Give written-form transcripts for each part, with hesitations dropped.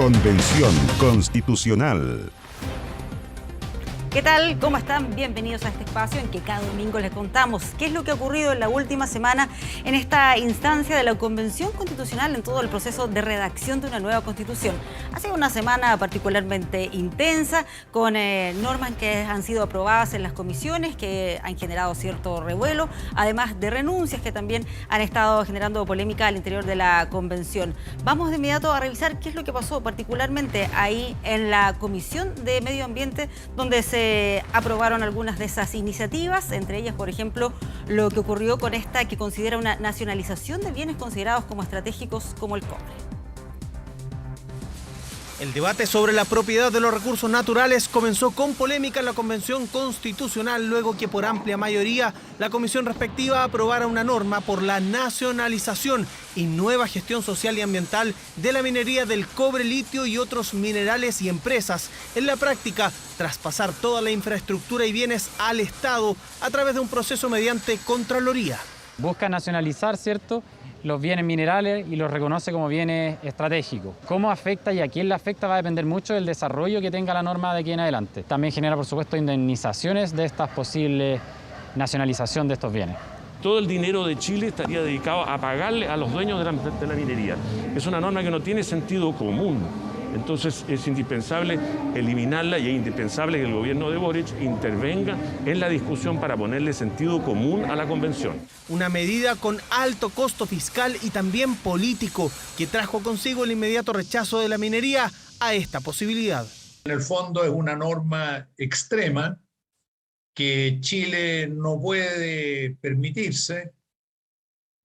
Convención Constitucional. ¿Qué tal? ¿Cómo están? Bienvenidos a este espacio en que cada domingo les contamos qué es lo que ha ocurrido en la última semana en esta instancia de la Convención Constitucional en todo el proceso de redacción de una nueva Constitución. Ha sido una semana particularmente intensa, con normas que han sido aprobadas en las comisiones, que han generado cierto revuelo, además de renuncias que también han estado generando polémica al interior de la Convención. Vamos de inmediato a revisar qué es lo que pasó particularmente ahí en la Comisión de Medio Ambiente, donde se aprobaron algunas de esas iniciativas, entre ellas, por ejemplo, lo que ocurrió con esta que considera una nacionalización de bienes considerados como estratégicos como el cobre. El debate sobre la propiedad de los recursos naturales comenzó con polémica en la Convención Constitucional, luego que por amplia mayoría la comisión respectiva aprobara una norma por la nacionalización y nueva gestión social y ambiental de la minería del cobre, litio y otros minerales y empresas. En la práctica, traspasar toda la infraestructura y bienes al Estado a través de un proceso mediante Contraloría. Busca nacionalizar, ¿cierto?, los bienes minerales y los reconoce como bienes estratégicos. Cómo afecta y a quién le afecta va a depender mucho del desarrollo que tenga la norma de aquí en adelante. También genera, por supuesto, indemnizaciones de esta posible nacionalización de estos bienes. Todo el dinero de Chile estaría dedicado a pagarle a los dueños de la minería. Es una norma que no tiene sentido común. Entonces es indispensable eliminarla y es indispensable que el gobierno de Boric intervenga en la discusión para ponerle sentido común a la convención. Una medida con alto costo fiscal y también político que trajo consigo el inmediato rechazo de la minería a esta posibilidad. En el fondo es una norma extrema que Chile no puede permitirse.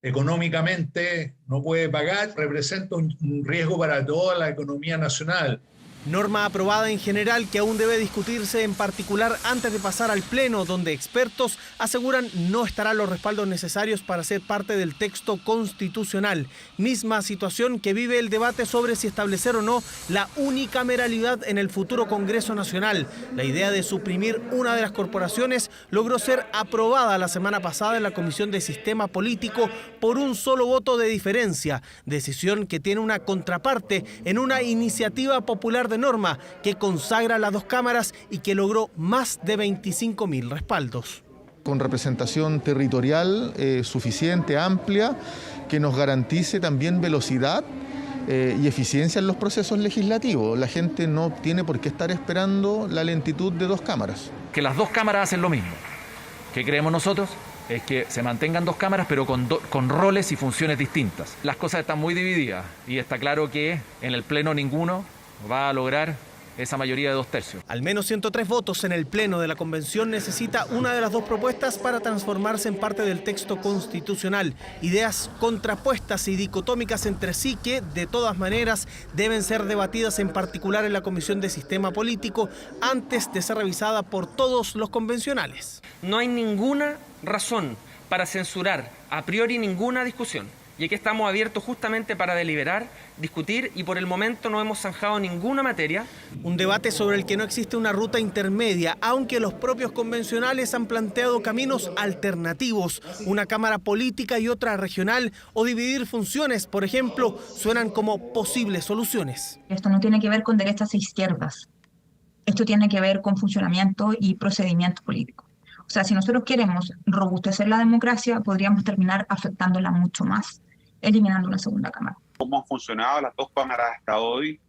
Económicamente no puede pagar, representa un riesgo para toda la economía nacional. Norma aprobada en general que aún debe discutirse en particular antes de pasar al Pleno, donde expertos aseguran no estarán los respaldos necesarios para ser parte del texto constitucional. Misma situación que vive el debate sobre si establecer o no la unicameralidad en el futuro Congreso Nacional. La idea de suprimir una de las corporaciones logró ser aprobada la semana pasada en la Comisión de Sistema Político por un solo voto de diferencia, decisión que tiene una contraparte en una iniciativa popular de norma que consagra las dos cámaras y que logró más de 25.000 respaldos. Con representación territorial suficiente, amplia, que nos garantice también velocidad y eficiencia en los procesos legislativos. La gente no tiene por qué estar esperando la lentitud de dos cámaras. Que las dos cámaras hacen lo mismo. ¿Qué creemos nosotros? Es que se mantengan dos cámaras, pero con roles y funciones distintas. Las cosas están muy divididas y está claro que en el Pleno ninguno va a lograr esa mayoría de 2/3. Al menos 103 votos en el Pleno de la Convención necesita una de las dos propuestas para transformarse en parte del texto constitucional. Ideas contrapuestas y dicotómicas entre sí que, de todas maneras, deben ser debatidas en particular en la Comisión de Sistema Político antes de ser revisada por todos los convencionales. No hay ninguna razón para censurar a priori ninguna discusión. Y aquí estamos abiertos justamente para deliberar, discutir y por el momento no hemos zanjado ninguna materia. Un debate sobre el que no existe una ruta intermedia, aunque los propios convencionales han planteado caminos alternativos. Una cámara política y otra regional o dividir funciones, por ejemplo, suenan como posibles soluciones. Esto no tiene que ver con derechas e izquierdas. Esto tiene que ver con funcionamiento y procedimiento político. O sea, si nosotros queremos robustecer la democracia, podríamos terminar afectándola mucho más, eliminando una segunda cámara. Cómo han funcionado las dos cámaras hasta hoy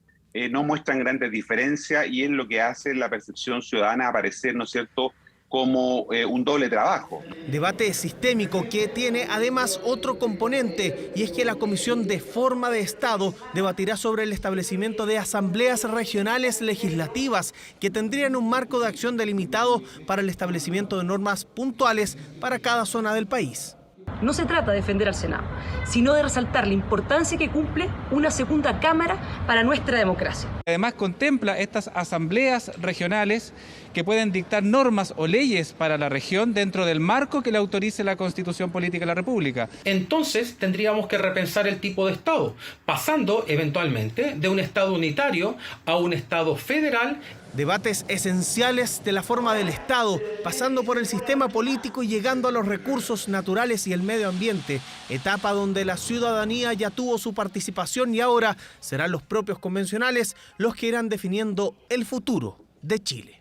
no muestran grandes diferencias y es lo que hace la percepción ciudadana aparecer, ¿no es cierto?, como un doble trabajo. Debate sistémico que tiene además otro componente, y es que la Comisión de Forma de Estado debatirá sobre el establecimiento de asambleas regionales legislativas que tendrían un marco de acción delimitado para el establecimiento de normas puntuales para cada zona del país. No se trata de defender al Senado, sino de resaltar la importancia que cumple una segunda cámara para nuestra democracia. Además contempla estas asambleas regionales que pueden dictar normas o leyes para la región dentro del marco que le autorice la Constitución Política de la República. Entonces tendríamos que repensar el tipo de Estado, pasando eventualmente de un Estado unitario a un Estado federal. Debates esenciales de la forma del Estado, pasando por el sistema político y llegando a los recursos naturales y el medio ambiente, etapa donde la ciudadanía ya tuvo su participación y ahora serán los propios convencionales los que irán definiendo el futuro de Chile.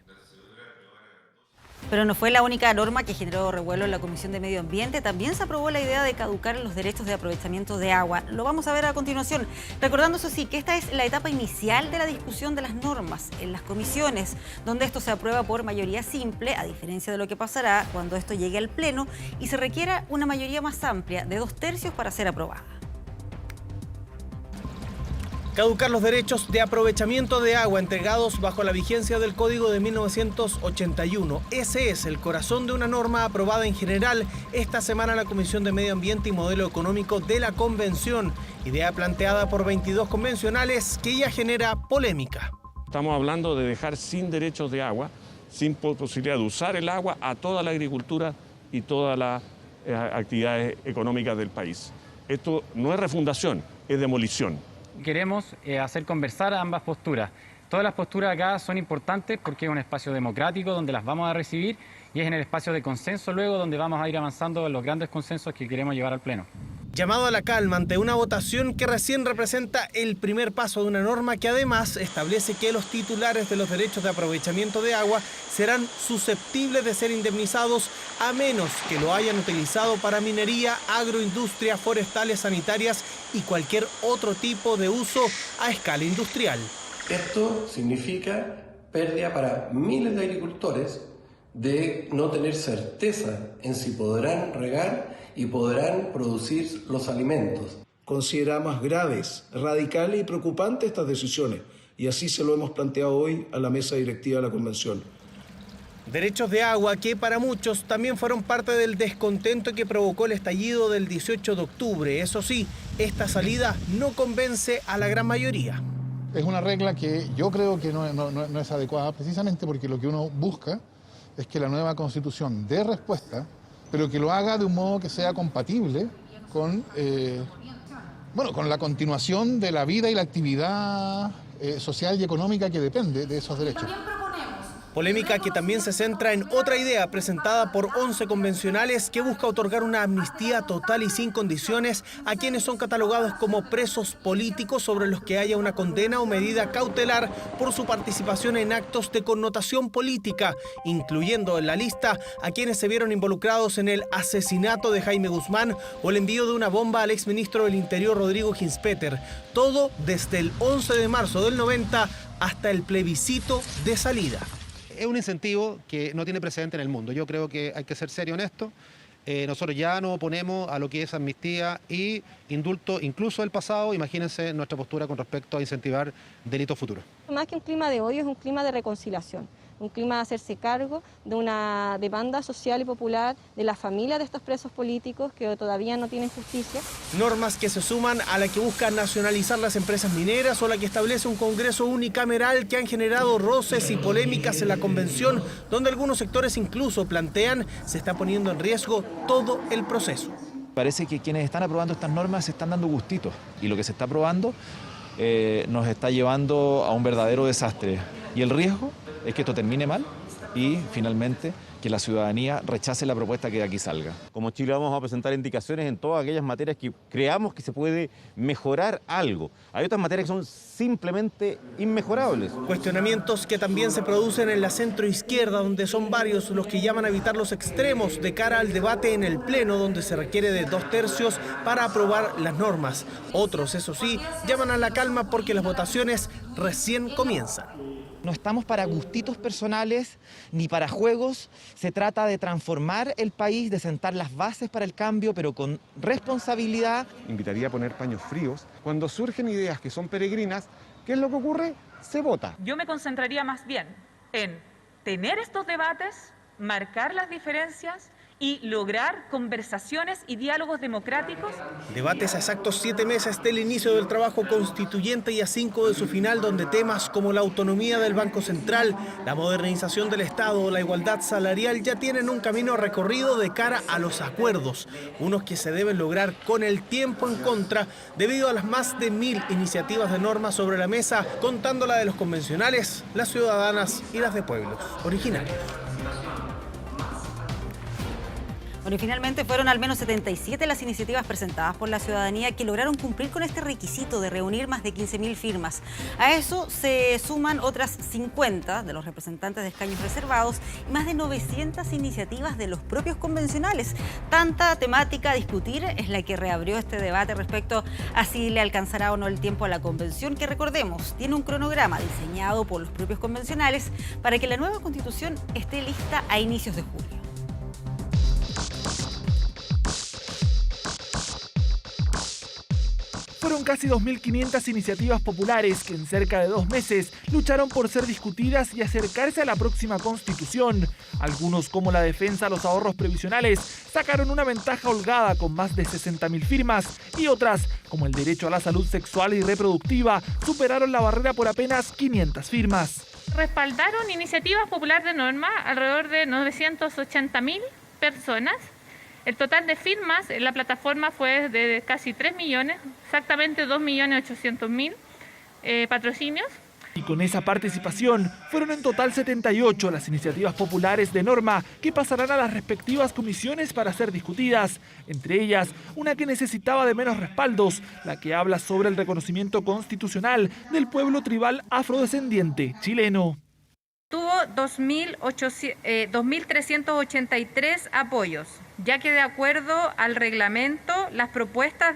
Pero no fue la única norma que generó revuelo en la Comisión de Medio Ambiente. También se aprobó la idea de caducar los derechos de aprovechamiento de agua. Lo vamos a ver a continuación. Recordando, eso sí, que esta es la etapa inicial de la discusión de las normas en las comisiones, donde esto se aprueba por mayoría simple, a diferencia de lo que pasará cuando esto llegue al Pleno y se requiera una mayoría más amplia de 2/3 para ser aprobada. Caducar los derechos de aprovechamiento de agua entregados bajo la vigencia del Código de 1981. Ese es el corazón de una norma aprobada en general esta semana en la Comisión de Medio Ambiente y Modelo Económico de la Convención. Idea planteada por 22 convencionales que ya genera polémica. Estamos hablando de dejar sin derechos de agua, sin posibilidad de usar el agua a toda la agricultura y todas las actividades económicas del país. Esto no es refundación, es demolición. Queremos hacer conversar a ambas posturas. Todas las posturas acá son importantes porque es un espacio democrático donde las vamos a recibir y es en el espacio de consenso luego donde vamos a ir avanzando en los grandes consensos que queremos llevar al Pleno. Llamado a la calma ante una votación que recién representa el primer paso de una norma que además establece que los titulares de los derechos de aprovechamiento de agua serán susceptibles de ser indemnizados a menos que lo hayan utilizado para minería, agroindustria, forestales, sanitarias y cualquier otro tipo de uso a escala industrial. Esto significa pérdida para miles de agricultores de no tener certeza en si podrán regar y podrán producir los alimentos. Consideramos graves, radicales y preocupantes estas decisiones y así se lo hemos planteado hoy a la mesa directiva de la Convención. Derechos de agua que para muchos también fueron parte del descontento que provocó el estallido del 18 de octubre. Eso sí, esta salida no convence a la gran mayoría. Es una regla que yo creo que no es adecuada precisamente porque lo que uno busca es que la nueva Constitución dé respuesta, pero que lo haga de un modo que sea compatible con la continuación de la vida y la actividad social y económica que depende de esos derechos. Polémica que también se centra en otra idea presentada por 11 convencionales que busca otorgar una amnistía total y sin condiciones a quienes son catalogados como presos políticos sobre los que haya una condena o medida cautelar por su participación en actos de connotación política, incluyendo en la lista a quienes se vieron involucrados en el asesinato de Jaime Guzmán o el envío de una bomba al exministro del Interior Rodrigo Ginspeter. Todo desde el 11 de marzo del 90 hasta el plebiscito de salida. Es un incentivo que no tiene precedente en el mundo. Yo creo que hay que ser serio en esto. Nosotros ya nos oponemos a lo que es amnistía y indulto, incluso del pasado. Imagínense nuestra postura con respecto a incentivar delitos futuros. Más que un clima de odio, es un clima de reconciliación. Un clima de hacerse cargo de una demanda social y popular de la familia de estos presos políticos que todavía no tienen justicia. Normas que se suman a la que busca nacionalizar las empresas mineras o la que establece un Congreso unicameral que han generado roces y polémicas en la Convención, donde algunos sectores incluso plantean se está poniendo en riesgo todo el proceso. Parece que quienes están aprobando estas normas se están dando gustitos y lo que se está aprobando nos está llevando a un verdadero desastre. Y el riesgo es que esto termine mal y finalmente que la ciudadanía rechace la propuesta que de aquí salga. Como Chile vamos a presentar indicaciones en todas aquellas materias que creamos que se puede mejorar algo. Hay otras materias que son simplemente inmejorables. Cuestionamientos que también se producen en la centroizquierda, donde son varios los que llaman a evitar los extremos de cara al debate en el Pleno, donde se requiere de 2/3 para aprobar las normas. Otros, eso sí, llaman a la calma porque las votaciones recién comienzan. No estamos para gustitos personales ni para juegos. Se trata de transformar el país, de sentar las bases para el cambio, pero con responsabilidad. Invitaría a poner paños fríos. Cuando surgen ideas que son peregrinas, ¿qué es lo que ocurre? Se vota. Yo me concentraría más bien en tener estos debates, marcar las diferencias y lograr conversaciones y diálogos democráticos. Debates a exactos 7 meses del inicio del trabajo constituyente y a 5 de su final, donde temas como la autonomía del Banco Central, la modernización del Estado o la igualdad salarial ya tienen un camino recorrido de cara a los acuerdos, unos que se deben lograr con el tiempo en contra debido a las más de 1000 iniciativas de normas sobre la mesa, contando la de los convencionales, las ciudadanas y las de pueblos originarios. Bueno, y finalmente fueron al menos 77 las iniciativas presentadas por la ciudadanía que lograron cumplir con este requisito de reunir más de 15.000 firmas. A eso se suman otras 50 de los representantes de escaños reservados y más de 900 iniciativas de los propios convencionales. Tanta temática a discutir es la que reabrió este debate respecto a si le alcanzará o no el tiempo a la convención, que recordemos, tiene un cronograma diseñado por los propios convencionales para que la nueva constitución esté lista a inicios de julio. Fueron casi 2.500 iniciativas populares que en cerca de 2 meses lucharon por ser discutidas y acercarse a la próxima Constitución. Algunos, como la defensa a los ahorros previsionales, sacaron una ventaja holgada con más de 60.000 firmas y otras, como el derecho a la salud sexual y reproductiva, superaron la barrera por apenas 500 firmas. Respaldaron iniciativas populares de norma alrededor de 980.000 personas. El total de firmas en la plataforma fue de casi 3 millones, exactamente 2.800.000 patrocinios. Y con esa participación, fueron en total 78 las iniciativas populares de norma que pasarán a las respectivas comisiones para ser discutidas. Entre ellas, una que necesitaba de menos respaldos, la que habla sobre el reconocimiento constitucional del pueblo tribal afrodescendiente chileno. Tuvo 2.383 apoyos, ya que de acuerdo al reglamento, las propuestas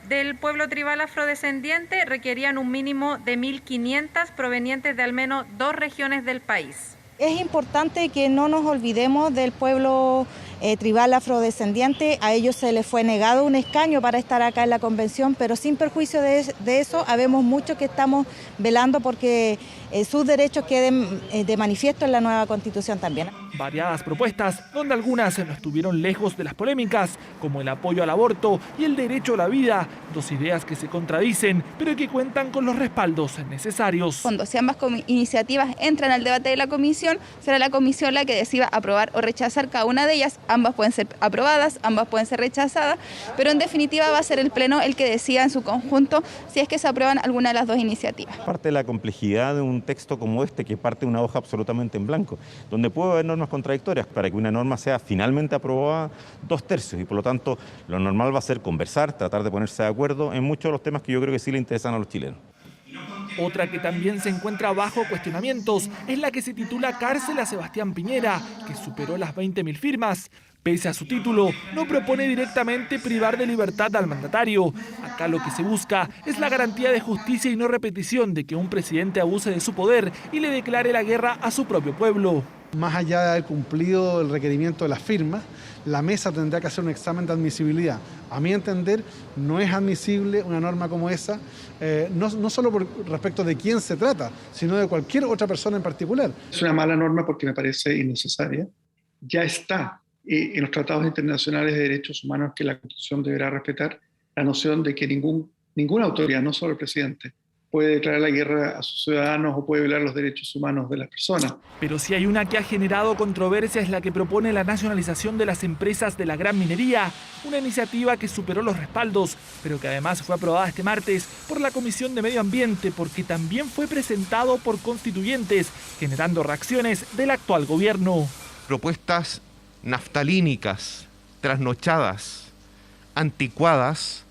del pueblo tribal afrodescendiente requerían un mínimo de 1.500 provenientes de al menos 2 regiones del país. Es importante que no nos olvidemos del pueblo tribal afrodescendiente. A ellos se les fue negado un escaño para estar acá en la convención, pero sin perjuicio de eso, habemos muchos que estamos velando porque sus derechos queden de manifiesto en la nueva Constitución también. Variadas propuestas, donde algunas no estuvieron lejos de las polémicas, como el apoyo al aborto y el derecho a la vida, 2 ideas que se contradicen, pero que cuentan con los respaldos necesarios. Cuando si ambas iniciativas entran al debate de la comisión, será la comisión la que decida aprobar o rechazar cada una de ellas. Ambas pueden ser aprobadas, ambas pueden ser rechazadas, pero en definitiva va a ser el Pleno el que decida en su conjunto si es que se aprueban alguna de las 2 iniciativas. Parte de la complejidad de un texto como este, que parte de una hoja absolutamente en blanco, donde puede haber normas contradictorias. Para que una norma sea finalmente aprobada 2/3, y por lo tanto lo normal va a ser conversar, tratar de ponerse de acuerdo en muchos de los temas que yo creo que sí le interesan a los chilenos. Otra que también se encuentra bajo cuestionamientos es la que se titula Cárcel a Sebastián Piñera, que superó las 20.000 firmas. Pese a su título, no propone directamente privar de libertad al mandatario. Acá lo que se busca es la garantía de justicia y no repetición de que un presidente abuse de su poder y le declare la guerra a su propio pueblo. Más allá de haber cumplido el requerimiento de las firmas, la mesa tendrá que hacer un examen de admisibilidad. A mi entender, no es admisible una norma como esa, no solo por respecto de quién se trata, sino de cualquier otra persona en particular. Es una mala norma porque me parece innecesaria. Ya está en los tratados internacionales de derechos humanos que la Constitución deberá respetar la noción de que ninguna autoridad, no solo el presidente, puede declarar la guerra a sus ciudadanos o puede violar los derechos humanos de las personas. Pero si hay una que ha generado controversia es la que propone la nacionalización de las empresas de la gran minería, una iniciativa que superó los respaldos, pero que además fue aprobada este martes por la Comisión de Medio Ambiente porque también fue presentado por constituyentes, generando reacciones del actual gobierno. Propuestas naftalínicas, trasnochadas, anticuadas,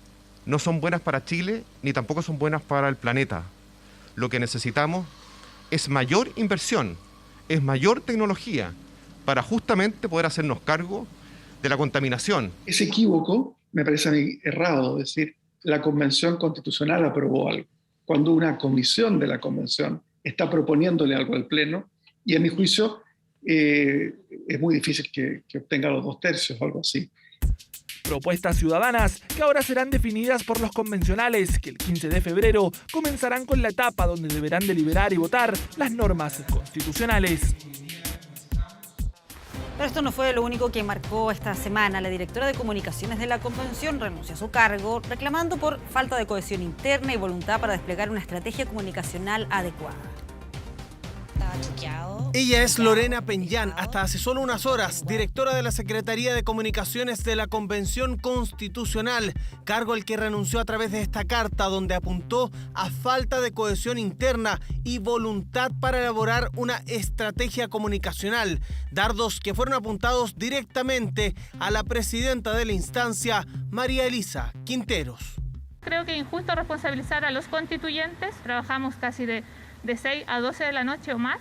no son buenas para Chile ni tampoco son buenas para el planeta. Lo que necesitamos es mayor inversión, es mayor tecnología para justamente poder hacernos cargo de la contaminación. Ese equívoco me parece a mí errado, es decir, la Convención Constitucional aprobó algo. Cuando una comisión de la Convención está proponiéndole algo al Pleno, y a mi juicio es muy difícil que obtenga los 2/3 o algo así. Propuestas ciudadanas que ahora serán definidas por los convencionales, que el 15 de febrero comenzarán con la etapa donde deberán deliberar y votar las normas constitucionales. Pero esto no fue lo único que marcó esta semana. La directora de comunicaciones de la convención renunció a su cargo, reclamando por falta de cohesión interna y voluntad para desplegar una estrategia comunicacional adecuada. Ella es Lorena Peñán, hasta hace solo unas horas, directora de la Secretaría de Comunicaciones de la Convención Constitucional, cargo al que renunció a través de esta carta donde apuntó a falta de cohesión interna y voluntad para elaborar una estrategia comunicacional, dardos que fueron apuntados directamente a la presidenta de la instancia, María Elisa Quinteros. Creo que es injusto responsabilizar a los constituyentes, trabajamos casi de 6 a 12 de la noche o más.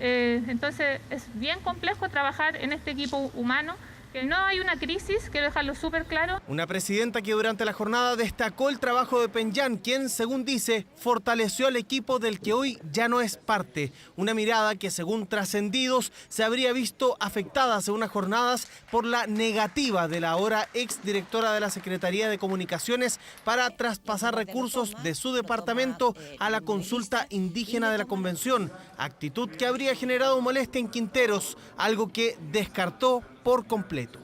Entonces es bien complejo trabajar en este equipo humano, que no hay una crisis, quiero dejarlo súper claro. Una presidenta que durante la jornada destacó el trabajo de Peñán, quien, según dice, fortaleció al equipo del que hoy ya no es parte. Una mirada que, según trascendidos, se habría visto afectada hace unas jornadas por la negativa de la ahora exdirectora de la Secretaría de Comunicaciones para traspasar recursos de su departamento a la consulta indígena de la convención. Actitud que habría generado molestia en Quinteros, algo que descartó por completo.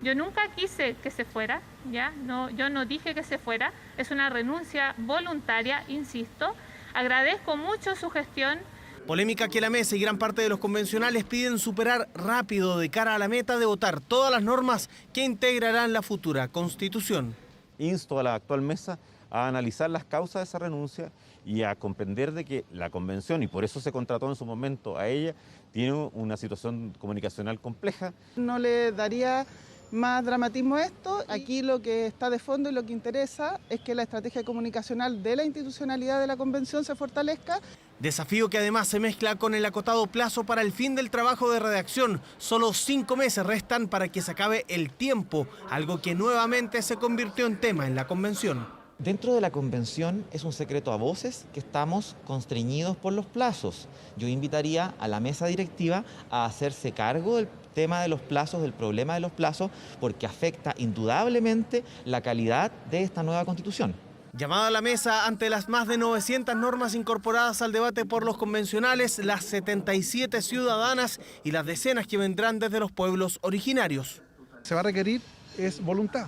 Yo nunca quise que se fuera, ¿ya? No, yo no dije que se fuera, es una renuncia voluntaria, insisto. Agradezco mucho su gestión. Polémica que la mesa y gran parte de los convencionales piden superar rápido de cara a la meta de votar todas las normas que integrarán la futura Constitución. Insto a la actual mesa a analizar las causas de esa renuncia y a comprender de que la convención, y por eso se contrató en su momento a ella, tiene una situación comunicacional compleja. No le daría más dramatismo a esto. Aquí lo que está de fondo y lo que interesa es que la estrategia comunicacional de la institucionalidad de la convención se fortalezca. Desafío que además se mezcla con el acotado plazo para el fin del trabajo de redacción. Solo 5 meses restan para que se acabe el tiempo, algo que nuevamente se convirtió en tema en la convención. Dentro de la convención es un secreto a voces que estamos constreñidos por los plazos. Yo invitaría a la mesa directiva a hacerse cargo del tema de los plazos, del problema de los plazos, porque afecta indudablemente la calidad de esta nueva constitución. Llamada a la mesa ante las más de 900 normas incorporadas al debate por los convencionales, las 77 ciudadanas y las decenas que vendrán desde los pueblos originarios. Se va a requerir es voluntad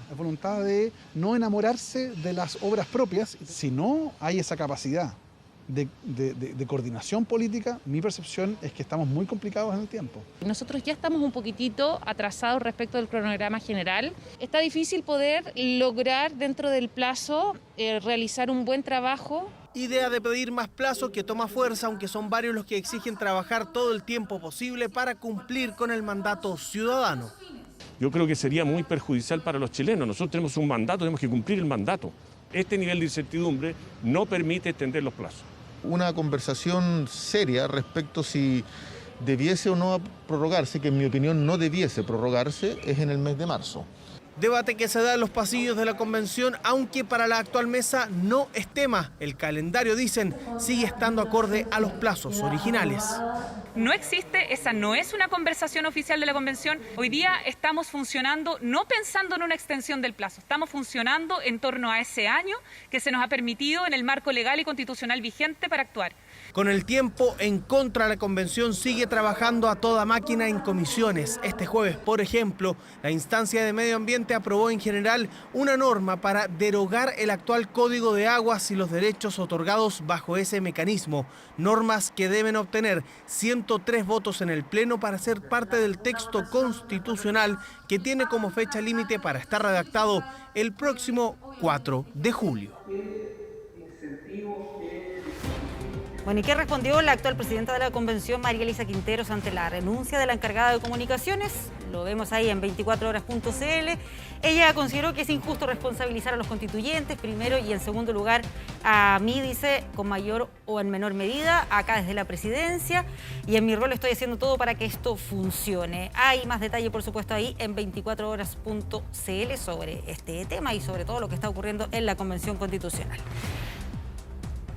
de no enamorarse de las obras propias. Si no hay esa capacidad de coordinación política, mi percepción es que estamos muy complicados en el tiempo. Nosotros ya estamos un poquitito atrasados respecto del cronograma general. Está difícil poder lograr dentro del plazo realizar un buen trabajo. Idea de pedir más plazo que toma fuerza, aunque son varios los que exigen trabajar todo el tiempo posible para cumplir con el mandato ciudadano. Yo creo que sería muy perjudicial para los chilenos. Nosotros tenemos un mandato, tenemos que cumplir el mandato. Este nivel de incertidumbre no permite extender los plazos. Una conversación seria respecto si debiese o no prorrogarse, que en mi opinión no debiese prorrogarse, es en el mes de marzo. Debate que se da en los pasillos de la convención, aunque para la actual mesa no es tema. El calendario, dicen, sigue estando acorde a los plazos originales. No existe, esa no es una conversación oficial de la convención. Hoy día estamos funcionando no pensando en una extensión del plazo, estamos funcionando en torno a ese año que se nos ha permitido en el marco legal y constitucional vigente para actuar. Con el tiempo en contra, la convención sigue trabajando a toda máquina en comisiones. Este jueves, por ejemplo, la instancia de medio ambiente aprobó en general una norma para derogar el actual Código de Aguas y los derechos otorgados bajo ese mecanismo. Normas que deben obtener 103 votos en el Pleno para ser parte del texto constitucional que tiene como fecha límite para estar redactado el próximo 4 de julio. Bueno, ¿y qué respondió la actual presidenta de la convención, María Elisa Quinteros, ante la renuncia de la encargada de comunicaciones? Lo vemos ahí en 24horas.cl. Ella consideró que es injusto responsabilizar a los constituyentes, primero, y en segundo lugar, a mí, dice, con mayor o en menor medida, acá desde la presidencia, y en mi rol estoy haciendo todo para que esto funcione. Hay más detalle, por supuesto, ahí en 24horas.cl sobre este tema y sobre todo lo que está ocurriendo en la Convención Constitucional.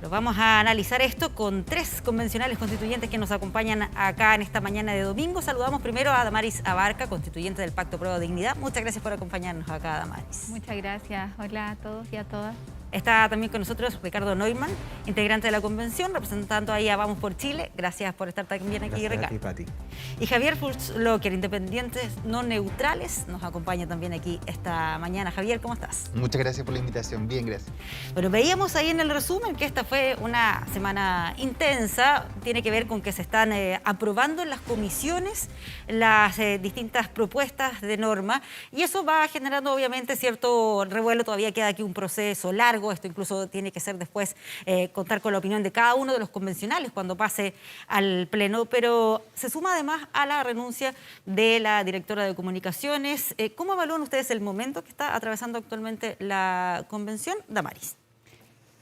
Vamos a analizar esto con 3 convencionales constituyentes que nos acompañan acá en esta mañana de domingo. Saludamos primero a Damaris Abarca, constituyente del Pacto Prueba de Dignidad. Muchas gracias por acompañarnos acá, Damaris. Muchas gracias. Hola a todos y a todas. Está también con nosotros Ricardo Neumann, integrante de la convención, representando ahí a Vamos por Chile. Gracias por estar también aquí, Gracias Ricardo. a ti, Pati. Y Javier Fuchslocker, Independientes No Neutrales, nos acompaña también aquí esta mañana. Javier, ¿cómo estás? Muchas gracias por la invitación. Bien, gracias. Bueno, veíamos ahí en el resumen que esta fue una semana intensa. Tiene que ver con que se están aprobando en las comisiones las distintas propuestas de norma y eso va generando obviamente cierto revuelo. Todavía queda aquí un proceso largo. Esto incluso tiene que ser después contar con la opinión de cada uno de los convencionales cuando pase al Pleno, pero se suma además a la renuncia de la directora de comunicaciones. ¿Cómo evalúan ustedes el momento que está atravesando actualmente la convención? Damaris.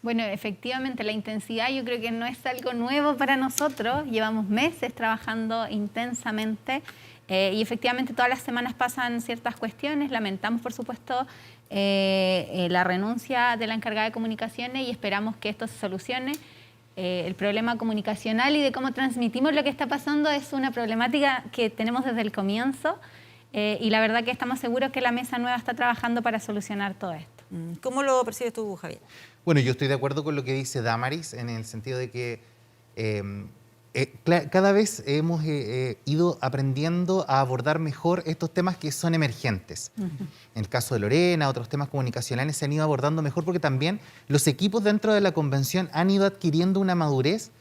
Bueno, efectivamente, la intensidad yo creo que no es algo nuevo para nosotros. Llevamos meses trabajando intensamente y efectivamente todas las semanas pasan ciertas cuestiones. Lamentamos, por supuesto, la renuncia de la encargada de comunicaciones y esperamos que esto se solucione. El problema comunicacional y de cómo transmitimos lo que está pasando es una problemática que tenemos desde el comienzo y la verdad que estamos seguros que la mesa nueva está trabajando para solucionar todo esto. ¿Cómo lo percibes tú, Javier? Bueno, yo estoy de acuerdo con lo que dice Damaris en el sentido de que cada vez hemos ido aprendiendo a abordar mejor estos temas que son emergentes. En el caso de Lorena, otros temas comunicacionales se han ido abordando mejor porque también los equipos dentro de la convención han ido adquiriendo una madurez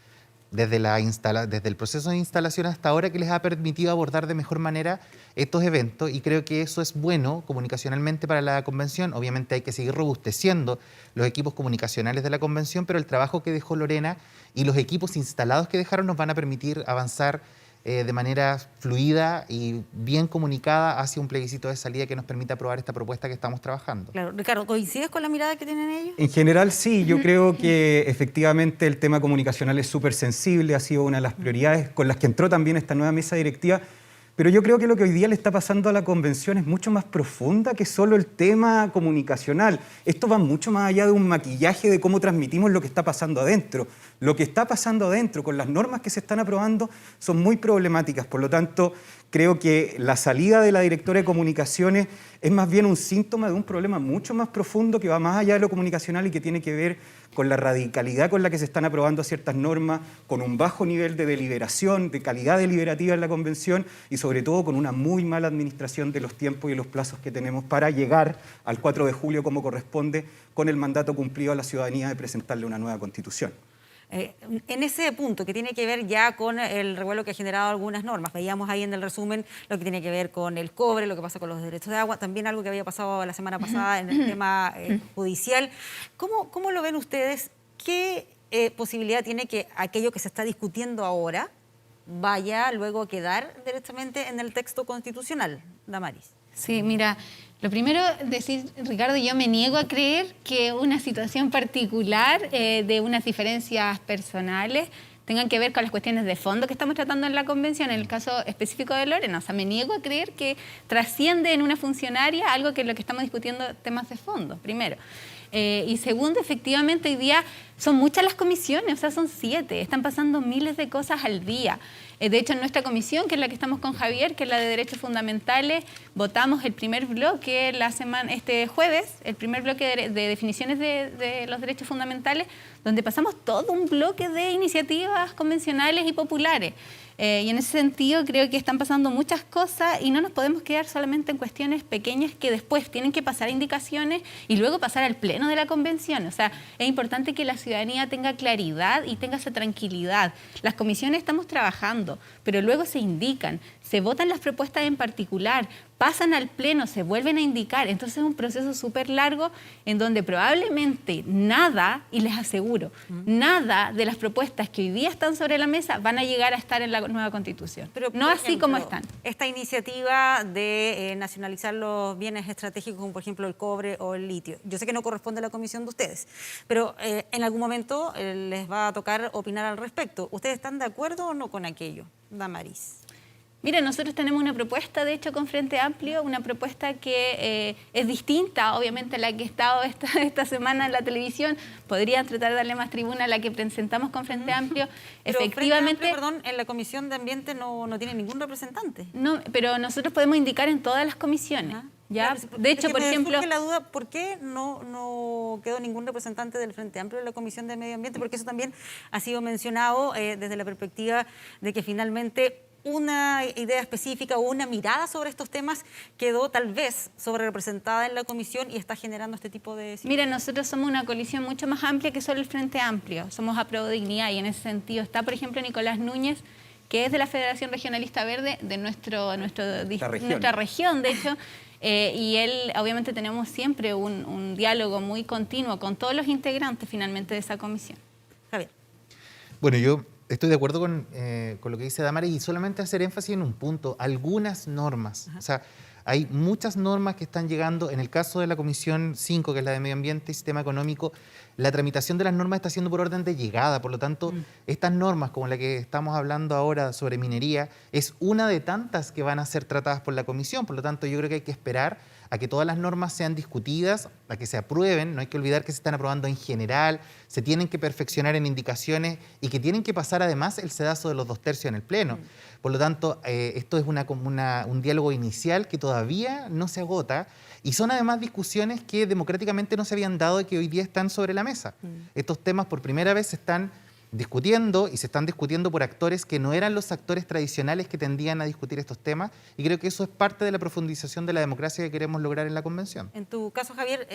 desde el proceso de instalación hasta ahora que les ha permitido abordar de mejor manera estos eventos y creo que eso es bueno comunicacionalmente para la convención. Obviamente hay que seguir robusteciendo los equipos comunicacionales de la convención, pero el trabajo que dejó Lorena y los equipos instalados que dejaron nos van a permitir avanzar de manera fluida y bien comunicada hacia un plebiscito de salida que nos permita aprobar esta propuesta que estamos trabajando. Claro, Ricardo, ¿coincides con la mirada que tienen ellos? En general sí, yo creo que efectivamente el tema comunicacional es súper sensible, ha sido una de las prioridades con las que entró también esta nueva mesa directiva, pero yo creo que lo que hoy día le está pasando a la convención es mucho más profunda que solo el tema comunicacional. Esto va mucho más allá de un maquillaje de cómo transmitimos lo que está pasando adentro. Lo que está pasando adentro con las normas que se están aprobando son muy problemáticas, por lo tanto creo que la salida de la directora de comunicaciones es más bien un síntoma de un problema mucho más profundo que va más allá de lo comunicacional y que tiene que ver con la radicalidad con la que se están aprobando ciertas normas, con un bajo nivel de deliberación, de calidad deliberativa en la convención y sobre todo con una muy mala administración de los tiempos y los plazos que tenemos para llegar al 4 de julio como corresponde con el mandato cumplido a la ciudadanía de presentarle una nueva constitución. En ese punto que tiene que ver ya con el revuelo que ha generado algunas normas, veíamos ahí en el resumen lo que tiene que ver con el cobre, lo que pasa con los derechos de agua, también algo que había pasado la semana pasada en el tema judicial. ¿Cómo lo ven ustedes? ¿Qué posibilidad tiene que aquello que se está discutiendo ahora vaya luego a quedar directamente en el texto constitucional? Damaris. Sí, mira, lo primero decir, Ricardo, yo me niego a creer que una situación particular de unas diferencias personales tengan que ver con las cuestiones de fondo que estamos tratando en la convención, en el caso específico de Lorena. O sea, me niego a creer que trasciende en una funcionaria algo que es lo que estamos discutiendo, temas de fondo, primero. Y segundo, efectivamente, hoy día son muchas las comisiones, o sea, son 7, están pasando miles de cosas al día. De hecho, en nuestra comisión, que es la que estamos con Javier, que es la de Derechos Fundamentales, votamos el primer bloque este jueves, el primer bloque de definiciones de los derechos fundamentales, donde pasamos todo un bloque de iniciativas convencionales y populares. Y en ese sentido creo que están pasando muchas cosas y no nos podemos quedar solamente en cuestiones pequeñas que después tienen que pasar a indicaciones y luego pasar al pleno de la convención. O sea, es importante que la ciudadanía tenga claridad y tenga esa tranquilidad. Las comisiones estamos trabajando, pero luego se indican, se votan las propuestas en particular, pasan al pleno, se vuelven a indicar. Entonces es un proceso súper largo en donde probablemente nada, y les aseguro, nada de las propuestas que hoy día están sobre la mesa van a llegar a estar en la nueva Constitución. Pero, no así como están. Esta iniciativa de nacionalizar los bienes estratégicos como por ejemplo el cobre o el litio, yo sé que no corresponde a la comisión de ustedes, pero en algún momento les va a tocar opinar al respecto. ¿Ustedes están de acuerdo o no con aquello? Damaris. Mira, nosotros tenemos una propuesta, de hecho, con Frente Amplio, una propuesta que es distinta, obviamente, a la que he estado esta semana en la televisión. Podrían tratar de darle más tribuna a la que presentamos con Frente Amplio. Pero Efectivamente... Frente Amplio, perdón, en la Comisión de Ambiente no tiene ningún representante. No, pero nosotros podemos indicar en todas las comisiones. ¿ya? De hecho, por ejemplo... Me surge la duda, ¿por qué no quedó ningún representante del Frente Amplio en la Comisión de Medio Ambiente? Porque eso también ha sido mencionado desde la perspectiva de que finalmente una idea específica o una mirada sobre estos temas quedó tal vez sobre representada en la comisión y está generando este tipo de... Mira, nosotros somos una coalición mucho más amplia que solo el Frente Amplio. Somos Apruebo Dignidad y en ese sentido está, por ejemplo, Nicolás Núñez, que es de la Federación Regionalista Verde de nuestra región, de hecho, y él, obviamente, tenemos siempre un diálogo muy continuo con todos los integrantes, finalmente, de esa comisión. Javier. Bueno, yo estoy de acuerdo con lo que dice Damaris y solamente hacer énfasis en un punto, algunas normas. O sea, hay muchas normas que están llegando. En el caso de la Comisión 5, que es la de Medio Ambiente y Sistema Económico, la tramitación de las normas está siendo por orden de llegada. Por lo tanto, estas normas, como la que estamos hablando ahora sobre minería, es una de tantas que van a ser tratadas por la Comisión. Por lo tanto, yo creo que hay que esperar a que todas las normas sean discutidas, a que se aprueben. No hay que olvidar que se están aprobando en general, se tienen que perfeccionar en indicaciones y que tienen que pasar además el sedazo de los 2/3 en el Pleno. Por lo tanto, esto es un diálogo inicial que todavía no se agota y son además discusiones que democráticamente no se habían dado y que hoy día están sobre la mesa. Estos temas por primera vez se están discutiendo y se están discutiendo por actores que no eran los actores tradicionales que tendían a discutir estos temas y creo que eso es parte de la profundización de la democracia que queremos lograr en la Convención. En tu caso, Javier,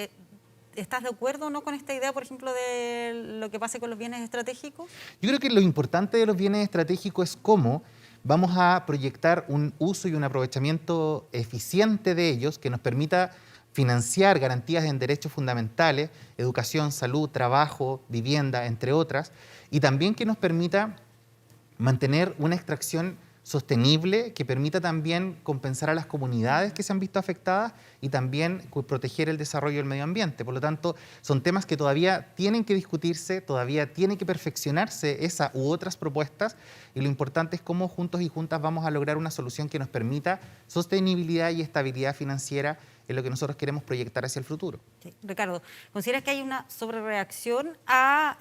¿estás de acuerdo o no con esta idea, por ejemplo, de lo que pase con los bienes estratégicos? Yo creo que lo importante de los bienes estratégicos es cómo vamos a proyectar un uso y un aprovechamiento eficiente de ellos que nos permita financiar garantías en derechos fundamentales, educación, salud, trabajo, vivienda, entre otras, y también que nos permita mantener una extracción sostenible que permita también compensar a las comunidades que se han visto afectadas y también proteger el desarrollo del medio ambiente. Por lo tanto, son temas que todavía tienen que discutirse, todavía tienen que perfeccionarse esa u otras propuestas y lo importante es cómo juntos y juntas vamos a lograr una solución que nos permita sostenibilidad y estabilidad financiera en lo que nosotros queremos proyectar hacia el futuro. Sí. Ricardo, ¿consideras que hay una sobrereacción a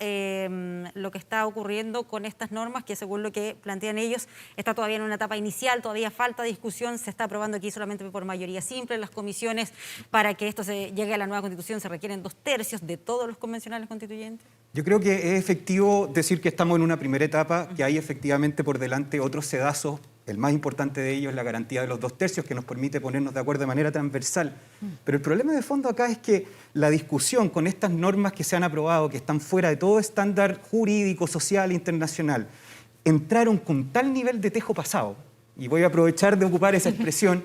lo que está ocurriendo con estas normas que, según lo que plantean ellos, está todavía en una etapa inicial, todavía falta discusión, se está aprobando aquí solamente por mayoría simple en las comisiones? Para que esto se llegue a la nueva Constitución se requieren 2/3 de todos los convencionales constituyentes. Yo creo que es efectivo decir que estamos en una primera etapa, que hay efectivamente por delante otros sedazos. El más importante de ellos es la garantía de los 2/3 que nos permite ponernos de acuerdo de manera transversal. Pero el problema de fondo acá es que la discusión con estas normas que se han aprobado, que están fuera de todo estándar jurídico, social e internacional, entraron con tal nivel de tejo pasado, y voy a aprovechar de ocupar esa expresión,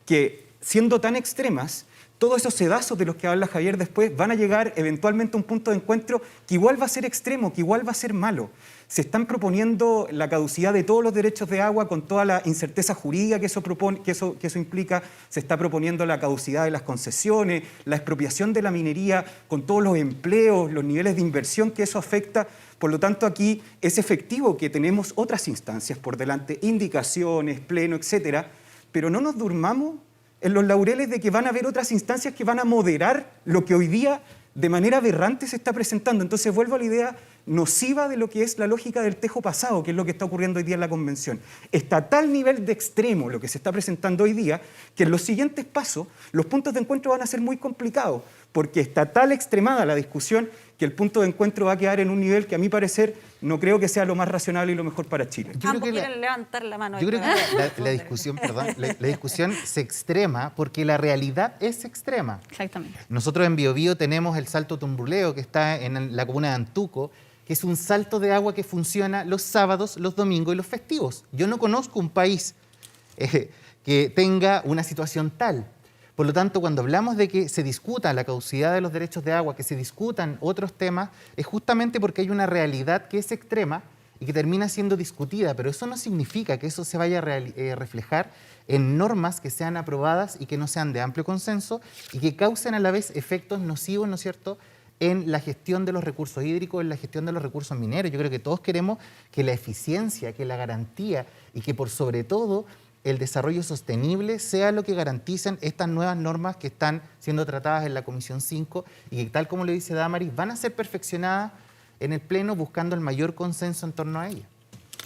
que siendo tan extremas, todos esos sedazos de los que habla Javier después van a llegar eventualmente a un punto de encuentro que igual va a ser extremo, que igual va a ser malo. Se están proponiendo la caducidad de todos los derechos de agua con toda la incerteza jurídica que eso implica. Se está proponiendo la caducidad de las concesiones, la expropiación de la minería con todos los empleos, los niveles de inversión que eso afecta. Por lo tanto, aquí es efectivo que tenemos otras instancias por delante, indicaciones, pleno, etcétera, pero no nos durmamos en los laureles de que van a haber otras instancias que van a moderar lo que hoy día de manera aberrante se está presentando. Entonces vuelvo a la idea nociva de lo que es la lógica del tejo pasado, que es lo que está ocurriendo hoy día en la Convención. Está a tal nivel de extremo lo que se está presentando hoy día que en los siguientes pasos los puntos de encuentro van a ser muy complicados, porque está tal extremada la discusión que el punto de encuentro va a quedar en un nivel que a mi parecer no creo que sea lo más razonable y lo mejor para Chile. Ambos quieren levantar la mano. Yo creo que la discusión, la discusión se extrema porque la realidad es extrema. Exactamente. Nosotros en Biobío tenemos el Salto Tumbruleo, que está en la comuna de Antuco, que es un salto de agua que funciona los sábados, los domingos y los festivos. Yo no conozco un país que tenga una situación tal. Por lo tanto, cuando hablamos de que se discuta la caducidad de los derechos de agua, que se discutan otros temas, es justamente porque hay una realidad que es extrema y que termina siendo discutida, pero eso no significa que eso se vaya a reflejar en normas que sean aprobadas y que no sean de amplio consenso y que causen a la vez efectos nocivos, ¿no es cierto?, en la gestión de los recursos hídricos, en la gestión de los recursos mineros. Yo creo que todos queremos que la eficiencia, que la garantía y que por sobre todo el desarrollo sostenible sea lo que garanticen estas nuevas normas que están siendo tratadas en la Comisión 5 y que, tal como le dice Damaris, van a ser perfeccionadas en el Pleno buscando el mayor consenso en torno a ellas.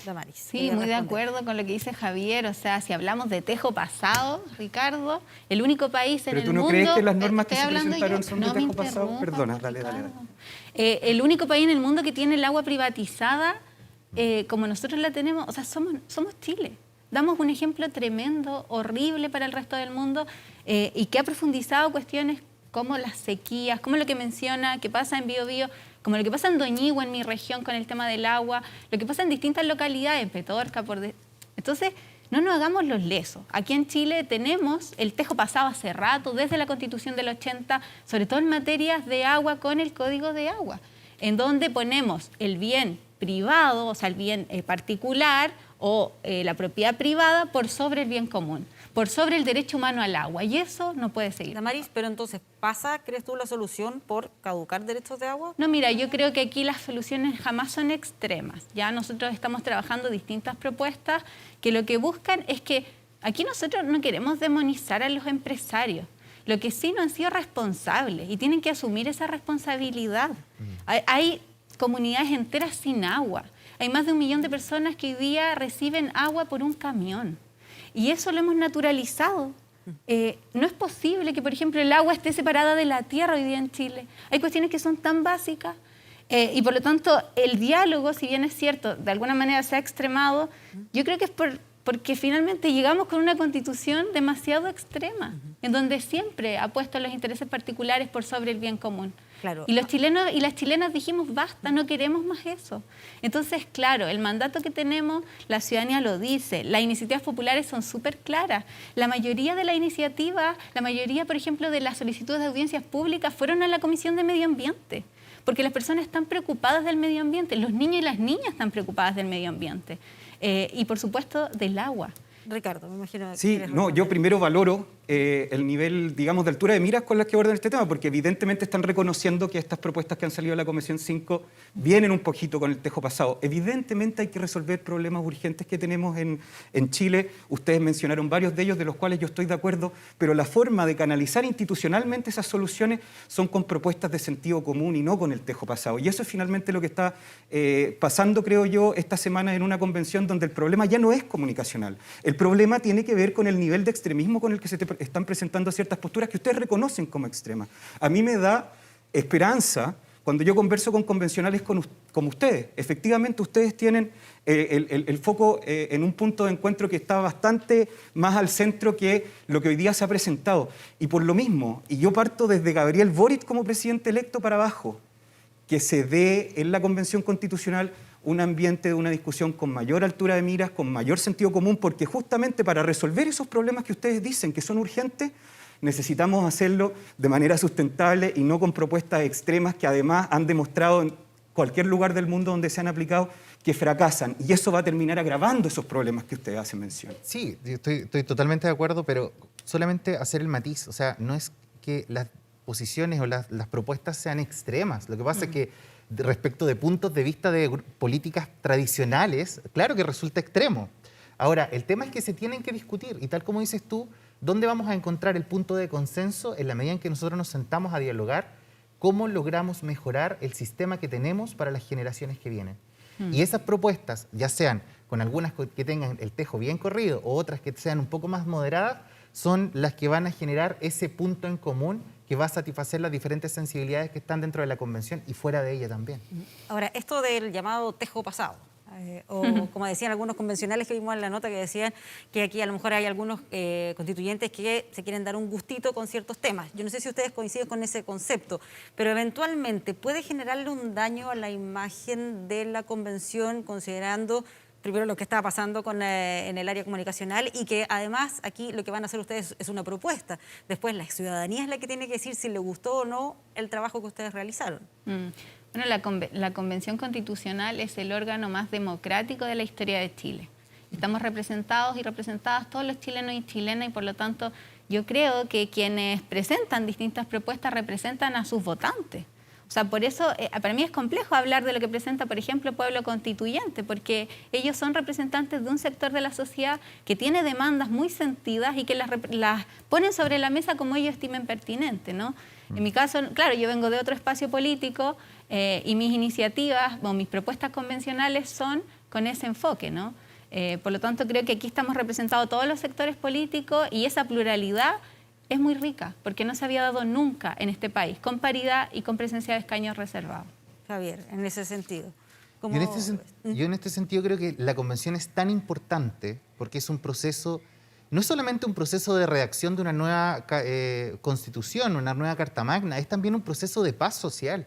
Damaris, sí, muy de acuerdo con lo que dice Javier. O sea, si hablamos de tejo pasado, Ricardo, el único país en el mundo... ¿Pero tú no crees que las normas que se presentaron son de tejo pasado? Perdona, dale. El único país en el mundo que tiene el agua privatizada como nosotros la tenemos, o sea, somos Chile. Damos un ejemplo tremendo, horrible para el resto del mundo y que ha profundizado cuestiones como las sequías, como lo que menciona, que pasa en Biobío, como lo que pasa en Doñihue, en mi región, con el tema del agua, lo que pasa en distintas localidades, en Petorca. Entonces, no nos hagamos los lesos. Aquí en Chile tenemos el tejo pasado hace rato, desde la Constitución del 80, sobre todo en materias de agua con el Código de Agua, en donde ponemos el bien privado, o sea, el bien particular o la propiedad privada por sobre el bien común, por sobre el derecho humano al agua. Y eso no puede seguir. Damaris, pero entonces, ¿crees tú, la solución por caducar derechos de agua? No, mira, yo creo que aquí las soluciones jamás son extremas. Ya nosotros estamos trabajando distintas propuestas que lo que buscan es que aquí nosotros no queremos demonizar a los empresarios. Lo que sí no han sido responsables y tienen que asumir esa responsabilidad. Hay comunidades enteras sin agua. Hay más de 1 millón de personas que hoy día reciben agua por un camión. Y eso lo hemos naturalizado. No es posible que, por ejemplo, el agua esté separada de la tierra hoy día en Chile. Hay cuestiones que son tan básicas y, por lo tanto, el diálogo, si bien es cierto, de alguna manera se ha extremado, yo creo que es porque finalmente llegamos con una constitución demasiado extrema, en donde siempre ha puesto los intereses particulares por sobre el bien común. Claro. Y los chilenos y las chilenas dijimos, basta, no queremos más eso. Entonces, claro, el mandato que tenemos, la ciudadanía lo dice, las iniciativas populares son súper claras. La mayoría de las iniciativas, la mayoría, por ejemplo, de las solicitudes de audiencias públicas fueron a la Comisión de Medio Ambiente, porque las personas están preocupadas del medio ambiente, los niños y las niñas están preocupadas del medio ambiente y, por supuesto, del agua. Ricardo, me imagino que... Sí, no, yo primero valoro el nivel, digamos, de altura de miras con las que abordan este tema, porque evidentemente están reconociendo que estas propuestas que han salido de la Comisión 5 vienen un poquito con el tejo pasado. Evidentemente hay que resolver problemas urgentes que tenemos en Chile. Ustedes mencionaron varios de ellos, de los cuales yo estoy de acuerdo, pero la forma de canalizar institucionalmente esas soluciones son con propuestas de sentido común y no con el tejo pasado. Y eso es finalmente lo que está pasando, creo yo, esta semana en una convención donde el problema ya no es comunicacional. El problema tiene que ver con el nivel de extremismo con el que se están presentando ciertas posturas que ustedes reconocen como extremas. A mí me da esperanza cuando yo converso con convencionales como ustedes. Efectivamente, ustedes tienen el foco en un punto de encuentro que está bastante más al centro que lo que hoy día se ha presentado. Y por lo mismo, y yo parto desde Gabriel Boric como presidente electo para abajo, que se dé en la Convención Constitucional un ambiente de una discusión con mayor altura de miras, con mayor sentido común, porque justamente para resolver esos problemas que ustedes dicen que son urgentes, necesitamos hacerlo de manera sustentable y no con propuestas extremas que además han demostrado en cualquier lugar del mundo donde se han aplicado que fracasan. Y eso va a terminar agravando esos problemas que ustedes hacen mención. Sí, estoy totalmente de acuerdo, pero solamente hacer el matiz. O sea, no es que las posiciones o las propuestas sean extremas. Lo que pasa es que respecto de puntos de vista de políticas tradicionales, claro que resulta extremo. Ahora, el tema es que se tienen que discutir y tal como dices tú, ¿dónde vamos a encontrar el punto de consenso en la medida en que nosotros nos sentamos a dialogar? ¿Cómo logramos mejorar el sistema que tenemos para las generaciones que vienen? Y esas propuestas, ya sean con algunas que tengan el tejo bien corrido o otras que sean un poco más moderadas, son las que van a generar ese punto en común que va a satisfacer las diferentes sensibilidades que están dentro de la convención y fuera de ella también. Ahora, esto del llamado tejo pasado, o como decían algunos convencionales que vimos en la nota que decían que aquí a lo mejor hay algunos constituyentes que se quieren dar un gustito con ciertos temas. Yo no sé si ustedes coinciden con ese concepto, pero eventualmente puede generarle un daño a la imagen de la convención considerando primero lo que estaba pasando en el área comunicacional y que además aquí lo que van a hacer ustedes es una propuesta. Después la ciudadanía es la que tiene que decir si le gustó o no el trabajo que ustedes realizaron. Bueno, la Convención Constitucional es el órgano más democrático de la historia de Chile. Estamos representados y representadas todos los chilenos y chilenas y por lo tanto yo creo que quienes presentan distintas propuestas representan a sus votantes. O sea, por eso para mí es complejo hablar de lo que presenta, por ejemplo, Pueblo Constituyente, porque ellos son representantes de un sector de la sociedad que tiene demandas muy sentidas y que las ponen sobre la mesa como ellos estimen pertinente, ¿no? En mi caso, claro, yo vengo de otro espacio político y mis iniciativas o mis propuestas convencionales son con ese enfoque, ¿no? Por lo tanto, creo que aquí estamos representados todos los sectores políticos y esa pluralidad es muy rica, porque no se había dado nunca en este país, con paridad y con presencia de escaños reservados. Javier, en ese sentido. Yo en este sentido creo que la convención es tan importante porque es un proceso, no es solamente un proceso de redacción de una nueva constitución, una nueva Carta Magna, es también un proceso de paz social.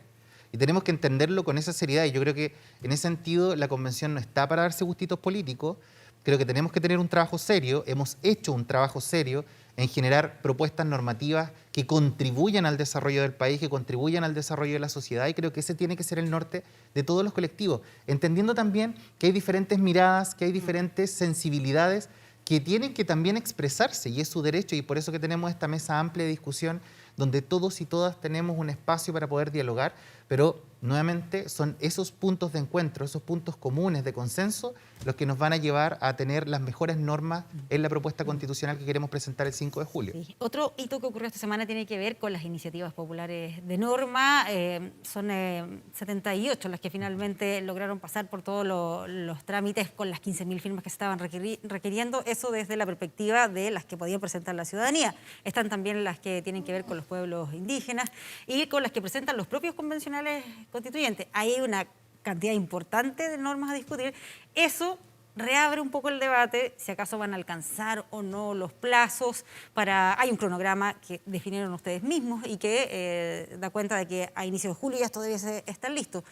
Y tenemos que entenderlo con esa seriedad. Y yo creo que en ese sentido la convención no está para darse gustitos políticos. Creo que tenemos que tener un trabajo serio. Hemos hecho un trabajo serio en generar propuestas normativas que contribuyan al desarrollo del país, que contribuyan al desarrollo de la sociedad, y creo que ese tiene que ser el norte de todos los colectivos, entendiendo también que hay diferentes miradas, que hay diferentes sensibilidades que tienen que también expresarse, y es su derecho, y por eso que tenemos esta mesa amplia de discusión donde todos y todas tenemos un espacio para poder dialogar, pero nuevamente son esos puntos de encuentro, esos puntos comunes de consenso, los que nos van a llevar a tener las mejores normas en la propuesta constitucional que queremos presentar el 5 de julio. Sí. Otro hito que ocurrió esta semana tiene que ver con las iniciativas populares de norma. Son 78 las que finalmente lograron pasar por todos los trámites con las 15.000 firmas que se estaban requiriendo. Eso desde la perspectiva de las que podía presentar la ciudadanía. Están también las que tienen que ver con los pueblos indígenas y con las que presentan los propios convencionales constituyentes. Hay una cantidad importante de normas a discutir. Eso reabre un poco el debate, si acaso van a alcanzar o no los plazos. Hay un cronograma que definieron ustedes mismos y que da cuenta de que a inicio de julio ya esto debe estar listo.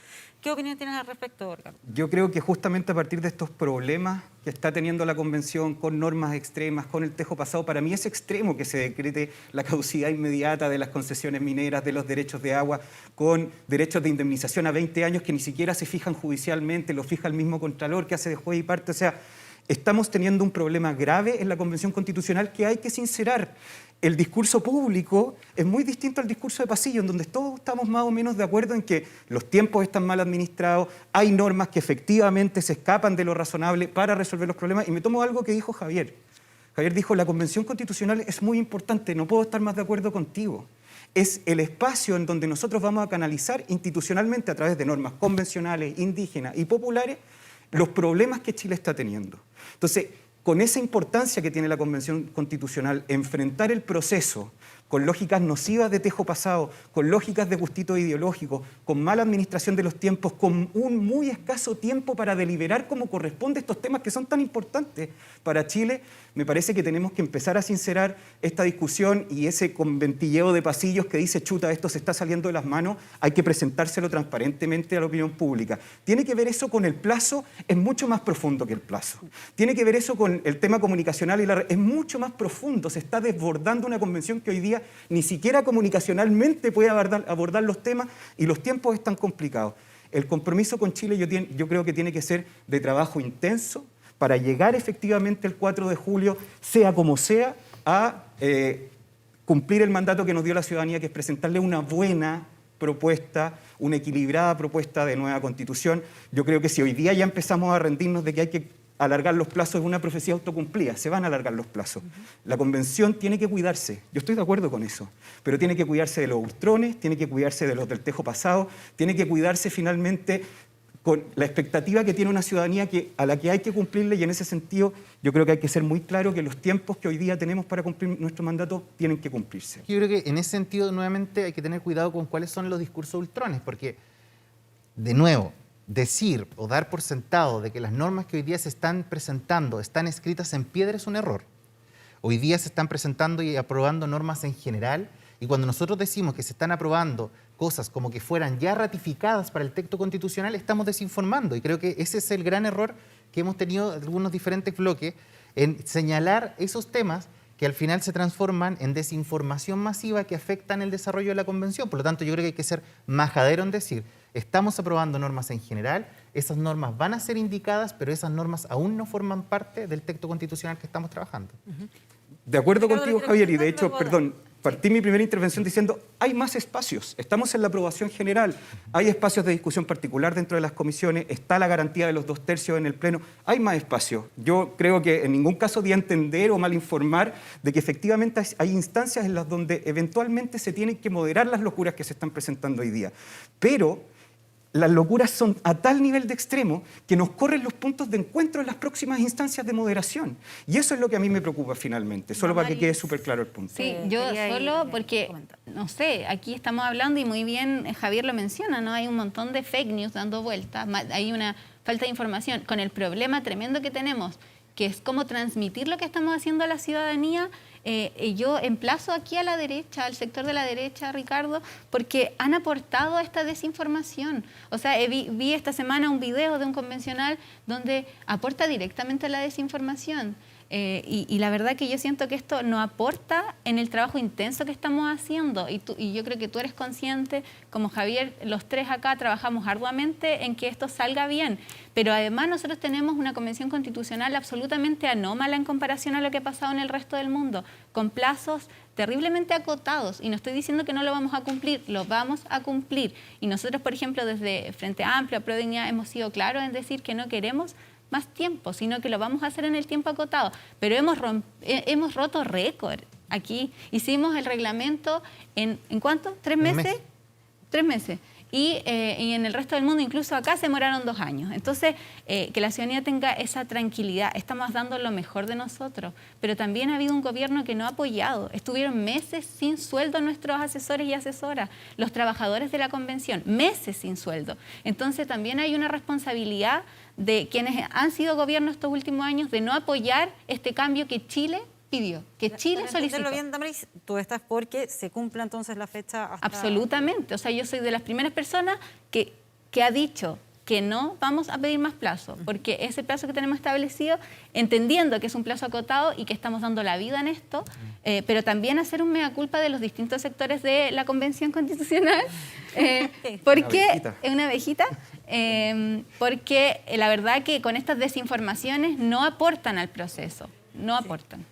¿Qué opinión tienes al respecto, Ricardo? Yo creo que justamente a partir de estos problemas que está teniendo la Convención con normas extremas, con el tejo pasado, para mí es extremo que se decrete la caducidad inmediata de las concesiones mineras, de los derechos de agua, con derechos de indemnización a 20 años que ni siquiera se fijan judicialmente, lo fija el mismo Contralor que hace de juez y parte. O sea, estamos teniendo un problema grave en la Convención Constitucional que hay que sincerar. El discurso público es muy distinto al discurso de pasillo, en donde todos estamos más o menos de acuerdo en que los tiempos están mal administrados, hay normas que efectivamente se escapan de lo razonable para resolver los problemas. Y me tomo algo que dijo Javier. Javier dijo, la Convención Constitucional es muy importante, no puedo estar más de acuerdo contigo. Es el espacio en donde nosotros vamos a canalizar institucionalmente a través de normas convencionales, indígenas y populares los problemas que Chile está teniendo. Entonces, con esa importancia que tiene la Convención Constitucional, enfrentar el proceso con lógicas nocivas de tejo pasado, con lógicas de gustito ideológico, con mala administración de los tiempos, con un muy escaso tiempo para deliberar como corresponde estos temas que son tan importantes para Chile, me parece que tenemos que empezar a sincerar esta discusión y ese conventilleo de pasillos que dice, chuta, esto se está saliendo de las manos, hay que presentárselo transparentemente a la opinión pública. Tiene que ver eso con el plazo, es mucho más profundo que el plazo. Tiene que ver eso con el tema comunicacional es mucho más profundo, se está desbordando una convención que hoy día ni siquiera comunicacionalmente puede abordar los temas y los tiempos están complicados. El compromiso con Chile yo creo que tiene que ser de trabajo intenso para llegar efectivamente el 4 de julio, sea como sea, a cumplir el mandato que nos dio la ciudadanía, que es presentarle una buena propuesta, una equilibrada propuesta de nueva constitución. Yo creo que si hoy día ya empezamos a rendirnos de que hay que alargar los plazos, es una profecía autocumplida, se van a alargar los plazos. La Convención tiene que cuidarse, yo estoy de acuerdo con eso, pero tiene que cuidarse de los ultrones, tiene que cuidarse de los del tejo pasado, tiene que cuidarse finalmente con la expectativa que tiene una ciudadanía a la que hay que cumplirle, y en ese sentido yo creo que hay que ser muy claro que los tiempos que hoy día tenemos para cumplir nuestro mandato tienen que cumplirse. Yo creo que en ese sentido nuevamente hay que tener cuidado con cuáles son los discursos ultrones, porque de nuevo, decir o dar por sentado de que las normas que hoy día se están presentando están escritas en piedra es un error. Hoy día se están presentando y aprobando normas en general, y cuando nosotros decimos que se están aprobando cosas como que fueran ya ratificadas para el texto constitucional, estamos desinformando, y creo que ese es el gran error que hemos tenido algunos diferentes bloques en señalar esos temas que al final se transforman en desinformación masiva que afectan el desarrollo de la Convención. Por lo tanto, yo creo que hay que ser majadero en decir, estamos aprobando normas en general, esas normas van a ser indicadas, pero esas normas aún no forman parte del texto constitucional que estamos trabajando. De acuerdo contigo, Javier, y de hecho, perdón, Partí mi primera intervención diciendo, hay más espacios, estamos en la aprobación general, hay espacios de discusión particular dentro de las comisiones, está la garantía de los 2/3 en el Pleno, hay más espacios. Yo creo que en ningún caso di a entender o mal informar de que efectivamente hay instancias en las donde eventualmente se tienen que moderar las locuras que se están presentando hoy día. Pero las locuras son a tal nivel de extremo que nos corren los puntos de encuentro en las próximas instancias de moderación. Y eso es lo que a mí me preocupa finalmente, solo para que quede súper claro el punto. Sí, yo solo porque, no sé, aquí estamos hablando y muy bien Javier lo menciona, ¿no? Hay un montón de fake news dando vueltas, hay una falta de información. Con el problema tremendo que tenemos, que es cómo transmitir lo que estamos haciendo a la ciudadanía, yo emplazo aquí a la derecha, al sector de la derecha, Ricardo, porque han aportado a esta desinformación. O sea, vi esta semana un video de un convencional donde aporta directamente a la desinformación. Y la verdad que yo siento que esto no aporta en el trabajo intenso que estamos haciendo. Y yo creo que tú eres consciente, como Javier, los tres acá trabajamos arduamente en que esto salga bien. Pero además nosotros tenemos una convención constitucional absolutamente anómala en comparación a lo que ha pasado en el resto del mundo, con plazos terriblemente acotados. Y no estoy diciendo que no lo vamos a cumplir, lo vamos a cumplir. Y nosotros, por ejemplo, desde Frente Amplio, Pro Dignidad, hemos sido claros en decir que no queremos más tiempo, sino que lo vamos a hacer en el tiempo acotado. Pero hemos roto récord. Aquí hicimos el reglamento ¿en cuánto? ¿3 meses? 3 meses. Y en el resto del mundo, incluso acá, se demoraron 2 años. Entonces, que la ciudadanía tenga esa tranquilidad. Estamos dando lo mejor de nosotros, pero también ha habido un gobierno que no ha apoyado. Estuvieron meses sin sueldo nuestros asesores y asesoras, los trabajadores de la convención, meses sin sueldo. Entonces, también hay una responsabilidad de quienes han sido gobierno estos últimos años de no apoyar este cambio que Chile pidió, que Chile solicitó. Bien, Damaris, tú estás porque se cumpla entonces la fecha hasta... Absolutamente. O sea, yo soy de las primeras personas que ha dicho que no vamos a pedir más plazo, porque ese plazo que tenemos establecido, entendiendo que es un plazo acotado y que estamos dando la vida en esto, pero también hacer un mea culpa de los distintos sectores de la Convención Constitucional, porque es una abejita, porque la verdad que con estas desinformaciones no aportan al proceso, no aportan.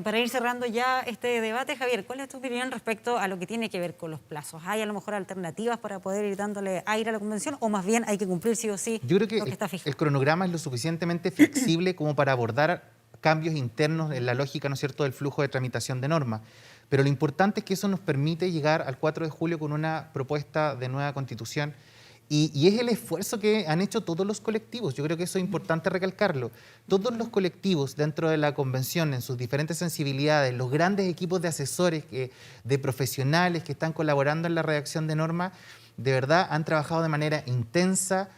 Para ir cerrando ya este debate, Javier, ¿cuál es tu opinión respecto a lo que tiene que ver con los plazos? ¿Hay a lo mejor alternativas para poder ir dándole aire a la convención o más bien hay que cumplir sí o sí? Yo creo que lo que está fijado? El cronograma es lo suficientemente flexible como para abordar cambios internos en la lógica, ¿no es cierto?, del flujo de tramitación de normas. Pero lo importante es que eso nos permite llegar al 4 de julio con una propuesta de nueva constitución. Y es el esfuerzo que han hecho todos los colectivos. Yo creo que eso es importante recalcarlo. Todos los colectivos dentro de la convención, en sus diferentes sensibilidades, los grandes equipos de asesores, de profesionales que están colaborando en la redacción de normas, de verdad han trabajado de manera intensa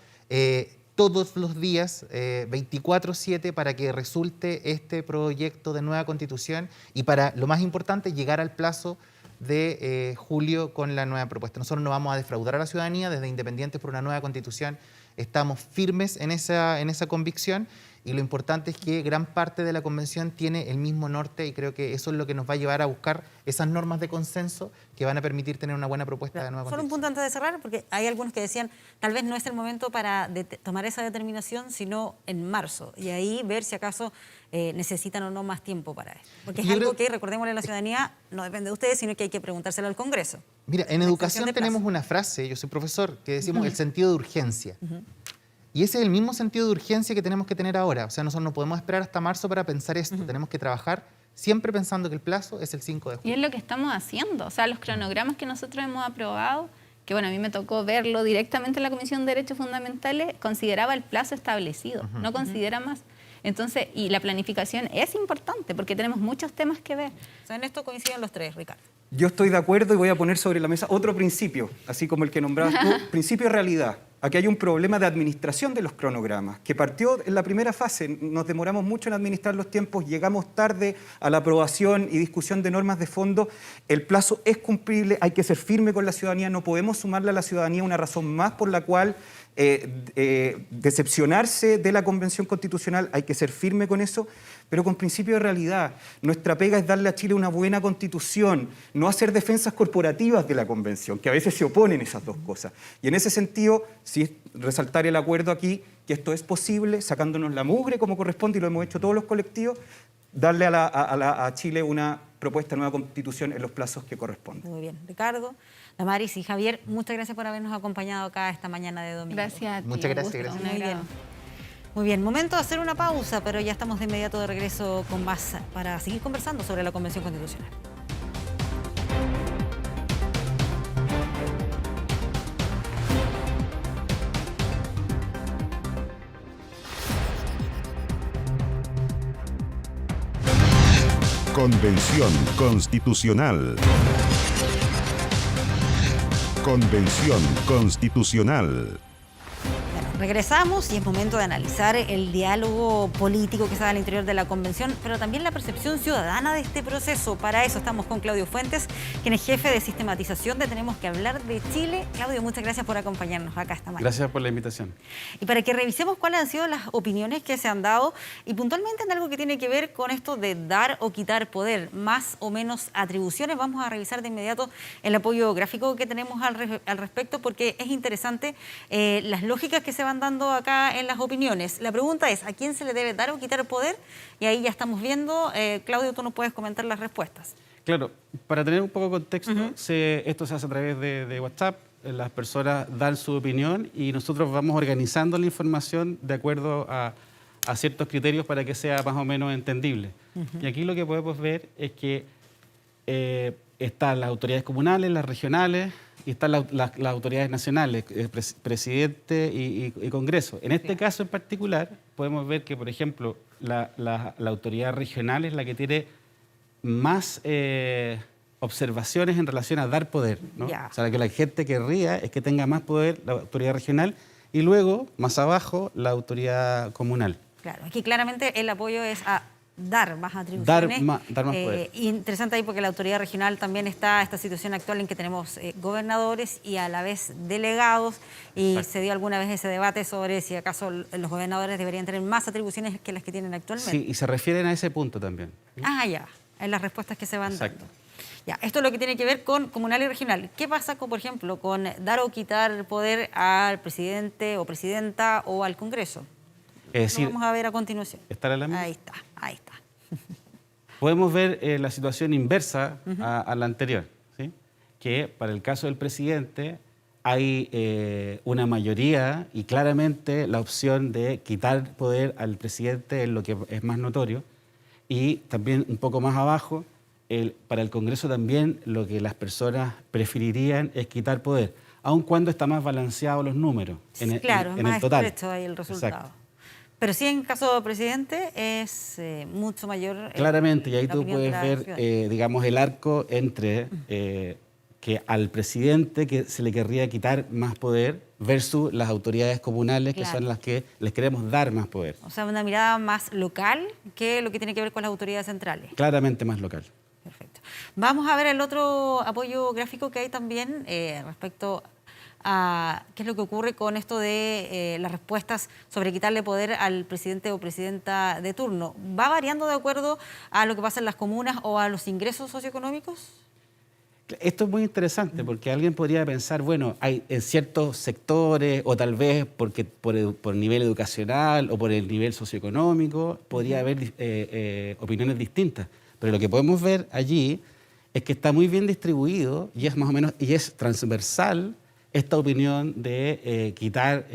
todos los días, 24/7, para que resulte este proyecto de nueva constitución y para, lo más importante, llegar al plazo de julio con la nueva propuesta. Nosotros no vamos a defraudar a la ciudadanía. Desde Independientes por una Nueva Constitución estamos firmes en esa convicción, y lo importante es que gran parte de la convención tiene el mismo norte, y creo que eso es lo que nos va a llevar a buscar esas normas de consenso que van a permitir tener una buena propuesta de nueva constitución. Solo un punto antes de cerrar, porque hay algunos que decían tal vez no es el momento para tomar esa determinación, sino en marzo, y ahí ver si acaso necesitan o no más tiempo para esto. Porque es algo que, recordémosle a la ciudadanía, no depende de ustedes, sino que hay que preguntárselo al Congreso. Mira, en educación tenemos una frase, yo soy profesor, que decimos el sentido de urgencia. Y ese es el mismo sentido de urgencia que tenemos que tener ahora. O sea, nosotros no podemos esperar hasta marzo para pensar esto. Tenemos que trabajar siempre pensando que el plazo es el 5 de julio. Y es lo que estamos haciendo. O sea, los cronogramas que nosotros hemos aprobado, que bueno, a mí me tocó verlo directamente en la Comisión de Derechos Fundamentales, consideraba el plazo establecido, no considera más. Entonces, y la planificación es importante porque tenemos muchos temas que ver. O sea, en esto coinciden los tres, Ricardo. Yo estoy de acuerdo y voy a poner sobre la mesa otro principio, así como el que nombrabas tú, principio de realidad. Aquí hay un problema de administración de los cronogramas, que partió en la primera fase. Nos demoramos mucho en administrar los tiempos, llegamos tarde a la aprobación y discusión de normas de fondo. El plazo es cumplible, hay que ser firme con la ciudadanía, no podemos sumarle a la ciudadanía una razón más por la cual decepcionarse de la Convención Constitucional, hay que ser firme con eso, pero con principio de realidad. Nuestra pega es darle a Chile una buena Constitución, no hacer defensas corporativas de la Convención, que a veces se oponen esas dos cosas. Y en ese sentido, sí, resaltar el acuerdo aquí, que esto es posible, sacándonos la mugre como corresponde, y lo hemos hecho todos los colectivos, darle a Chile una propuesta de nueva constitución en los plazos que corresponden. Muy bien, Ricardo, Damaris y Javier, muchas gracias por habernos acompañado acá esta mañana de domingo. Gracias a ti. Muchas gracias. Un Muy bien. agrado. Muy bien, momento de hacer una pausa, pero ya estamos de inmediato de regreso con más para seguir conversando sobre la Convención Constitucional. Convención Constitucional. Convención Constitucional. Regresamos y es momento de analizar el diálogo político que se da al interior de la Convención, pero también la percepción ciudadana de este proceso. Para eso estamos con Claudio Fuentes, quien es jefe de sistematización de Tenemos que Hablar de Chile. Claudio, muchas gracias por acompañarnos acá esta mañana. Gracias por la invitación. Y para que revisemos cuáles han sido las opiniones que se han dado y puntualmente en algo que tiene que ver con esto de dar o quitar poder, más o menos atribuciones, vamos a revisar de inmediato el apoyo gráfico que tenemos al respecto, porque es interesante las lógicas que se van dando acá en las opiniones. La pregunta es, ¿a quién se le debe dar o quitar poder? Y ahí ya estamos viendo. Claudio, tú nos puedes comentar las respuestas. Claro, para tener un poco de contexto, esto se hace a través de WhatsApp, las personas dan su opinión y nosotros vamos organizando la información de acuerdo a ciertos criterios para que sea más o menos entendible. Y aquí lo que podemos ver es que están las autoridades comunales, las regionales, y están las autoridades nacionales, presidente y Congreso. En este caso en particular, podemos ver que, por ejemplo, la autoridad regional es la que tiene más observaciones en relación a dar poder, ¿no? O sea, que la gente querría es que tenga más poder la autoridad regional y luego, más abajo, la autoridad comunal. Claro, aquí claramente el apoyo es a dar más atribuciones. Dar más poder. Interesante ahí porque la autoridad regional también está esta situación actual en que tenemos gobernadores y a la vez delegados y Exacto. se dio alguna vez ese debate sobre si acaso los gobernadores deberían tener más atribuciones que las que tienen actualmente. Sí, y se refieren a ese punto también. Ah, ya, en las respuestas que se van Exacto. dando. Ya, esto es lo que tiene que ver con comunal y regional. ¿Qué pasa, por ejemplo, con dar o quitar poder al presidente o presidenta o al Congreso? Es decir, Lo vamos a ver a continuación. ¿está la Ahí está, ahí está. Podemos ver la situación inversa a la anterior, ¿sí? Que para el caso del presidente hay una mayoría y claramente la opción de quitar poder al presidente es lo que es más notorio. Y también un poco más abajo, para el Congreso también lo que las personas preferirían es quitar poder, aun cuando está más balanceado los números en Claro, el más total. estrecho ahí el resultado. Exacto. Pero sí, en caso del presidente es mucho mayor. Claramente, y ahí la tú opinión puedes de la ver, ciudadanía. digamos, el arco entre que al presidente que se le querría quitar más poder versus las autoridades comunales, que Claro. son las que les queremos dar más poder. O sea, una mirada más local que lo que tiene que ver con las autoridades centrales. Claramente más local. Vamos a ver el otro apoyo gráfico que hay también respecto a qué es lo que ocurre con esto de las respuestas sobre quitarle poder al presidente o presidenta de turno. ¿Va variando de acuerdo a lo que pasa en las comunas o a los ingresos socioeconómicos? Esto es muy interesante porque alguien podría pensar, bueno, hay en ciertos sectores o tal vez porque por el nivel educacional o por el nivel socioeconómico podría haber opiniones distintas. Pero lo que podemos ver allí es que está muy bien distribuido y es más o menos y es transversal esta opinión de quitar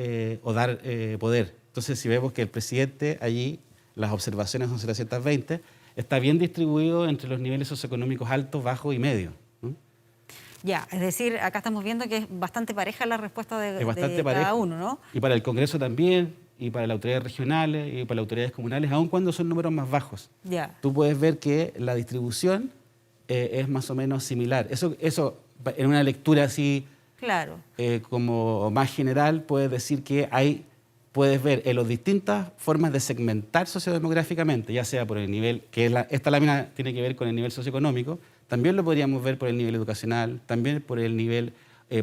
o dar poder. Entonces, si vemos que el presidente allí, las observaciones son 720, está bien distribuido entre los niveles socioeconómicos altos, bajos y medios. Ya, es decir, acá estamos viendo que es bastante pareja la respuesta de Bastante cada parejo. uno, ¿no? Y para el Congreso también, y para las autoridades regionales, y para las autoridades comunales, aun cuando son números más bajos. Ya. Tú puedes ver que la distribución es más o menos similar. Eso en una lectura así Claro. como más general, puedes decir que puedes ver en las distintas formas de segmentar sociodemográficamente, ya sea por el nivel, esta lámina tiene que ver con el nivel socioeconómico, también lo podríamos ver por el nivel educacional, también por el nivel,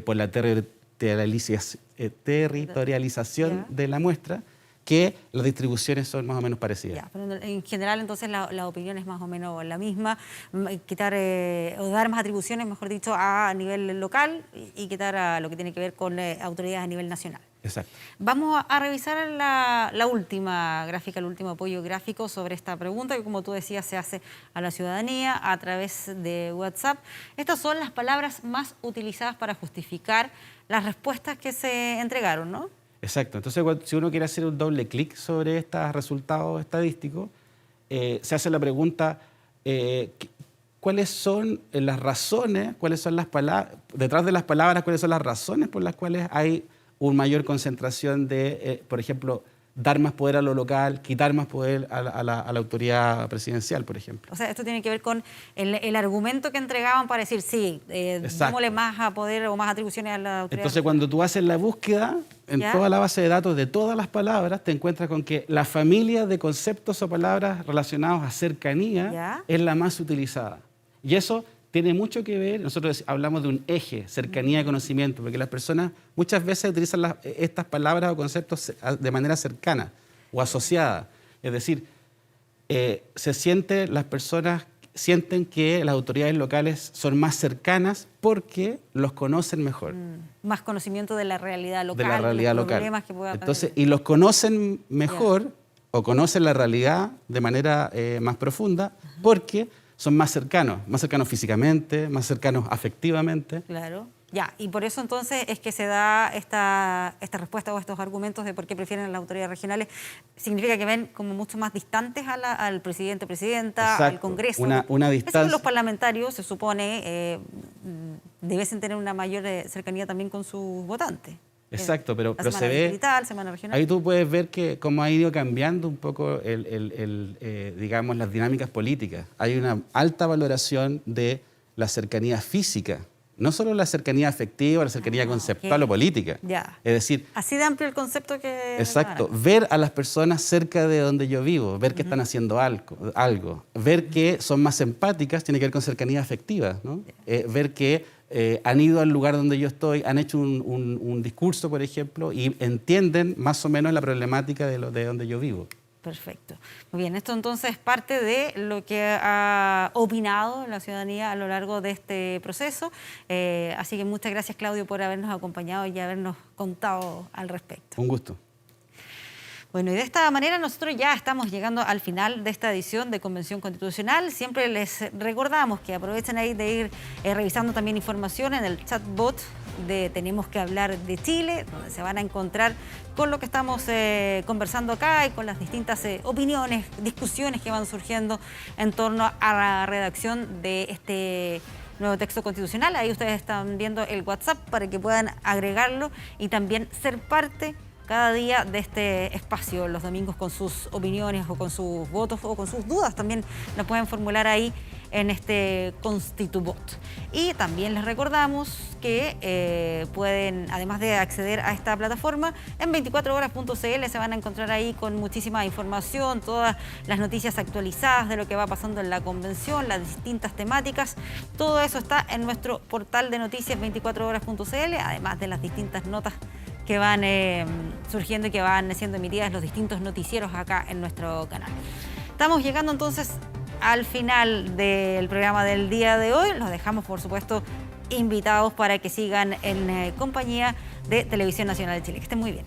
por la territorialización de la muestra, que las distribuciones son más o menos parecidas. Ya, pero en general, entonces, la opinión es más o menos la misma. Quitar o dar más atribuciones, mejor dicho, a nivel local y quitar a lo que tiene que ver con autoridades a nivel nacional. Exacto. Vamos a revisar la última gráfica, el último apoyo gráfico sobre esta pregunta que, como tú decías, se hace a la ciudadanía a través de WhatsApp. Estas son las palabras más utilizadas para justificar las respuestas que se entregaron, ¿no? Exacto. Entonces, si uno quiere hacer un doble clic sobre estos resultados estadísticos, se hace la pregunta, ¿cuáles son las razones, cuáles son las palabras, detrás de las palabras, cuáles son las razones por las cuales hay una mayor concentración de, por ejemplo, dar más poder a lo local, quitar más poder a la autoridad presidencial, por ejemplo? O sea, esto tiene que ver con el argumento que entregaban para decir, sí, démosle más a poder o más atribuciones a la autoridad. Entonces, cuando tú haces la búsqueda en toda la base de datos de todas las palabras, te encuentras con que la familia de conceptos o palabras relacionados a cercanía es la más utilizada. Y eso tiene mucho que ver, nosotros hablamos de un eje, cercanía de conocimiento, porque las personas muchas veces utilizan estas palabras o conceptos de manera cercana o asociada. Es decir, las personas sienten que las autoridades locales son más cercanas porque los conocen mejor. Más conocimiento de la realidad local. De la realidad los local. Problemas que pueda Entonces, tener. y los conocen mejor o conocen la realidad de manera más profunda porque son más cercanos físicamente, más cercanos afectivamente. Claro. Ya, y por eso entonces es que se da esta respuesta o estos argumentos de por qué prefieren a las autoridades regionales. Significa que ven como mucho más distantes al presidente, presidenta, Exacto. al Congreso. Una distancia. Eso los parlamentarios, se supone, debiesen tener una mayor cercanía también con sus votantes. Exacto, pero semana se ve, distrital, semana regional. ahí tú puedes ver que cómo ha ido cambiando un poco digamos, las dinámicas políticas. Hay una alta valoración de la cercanía física, no solo la cercanía afectiva, la cercanía conceptual o política. Ya. Es decir, Así de amplio el concepto que... exacto, ver a las personas cerca de donde yo vivo, ver que están haciendo algo, ver que son más empáticas, tiene que ver con cercanía afectiva, ¿no? Ver que han ido al lugar donde yo estoy, han hecho un discurso, por ejemplo, y entienden más o menos la problemática de donde yo vivo. Perfecto. Muy bien, esto entonces es parte de lo que ha opinado la ciudadanía a lo largo de este proceso. Así que muchas gracias, Claudio, por habernos acompañado y habernos contado al respecto. Un gusto. Bueno, y de esta manera nosotros ya estamos llegando al final de esta edición de Convención Constitucional. Siempre les recordamos que aprovechen ahí de ir revisando también información en el chatbot de Tenemos que hablar de Chile, donde se van a encontrar con lo que estamos conversando acá y con las distintas opiniones, discusiones que van surgiendo en torno a la redacción de este nuevo texto constitucional. Ahí ustedes están viendo el WhatsApp para que puedan agregarlo y también ser parte cada día de este espacio, los domingos, con sus opiniones o con sus votos o con sus dudas. También lo pueden formular ahí en este Constitubot. Y también les recordamos que pueden, además de acceder a esta plataforma, en 24horas.cl se van a encontrar ahí con muchísima información, todas las noticias actualizadas de lo que va pasando en la convención, las distintas temáticas. Todo eso está en nuestro portal de noticias 24horas.cl, además de las distintas notas que van surgiendo y que van siendo emitidas en los distintos noticieros acá en nuestro canal. Estamos llegando entonces al final del programa del día de hoy. Los dejamos, por supuesto, invitados para que sigan en compañía de Televisión Nacional de Chile. Que estén muy bien.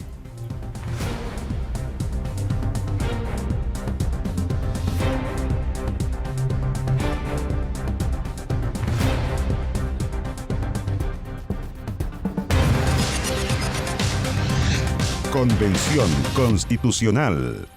Convención Constitucional.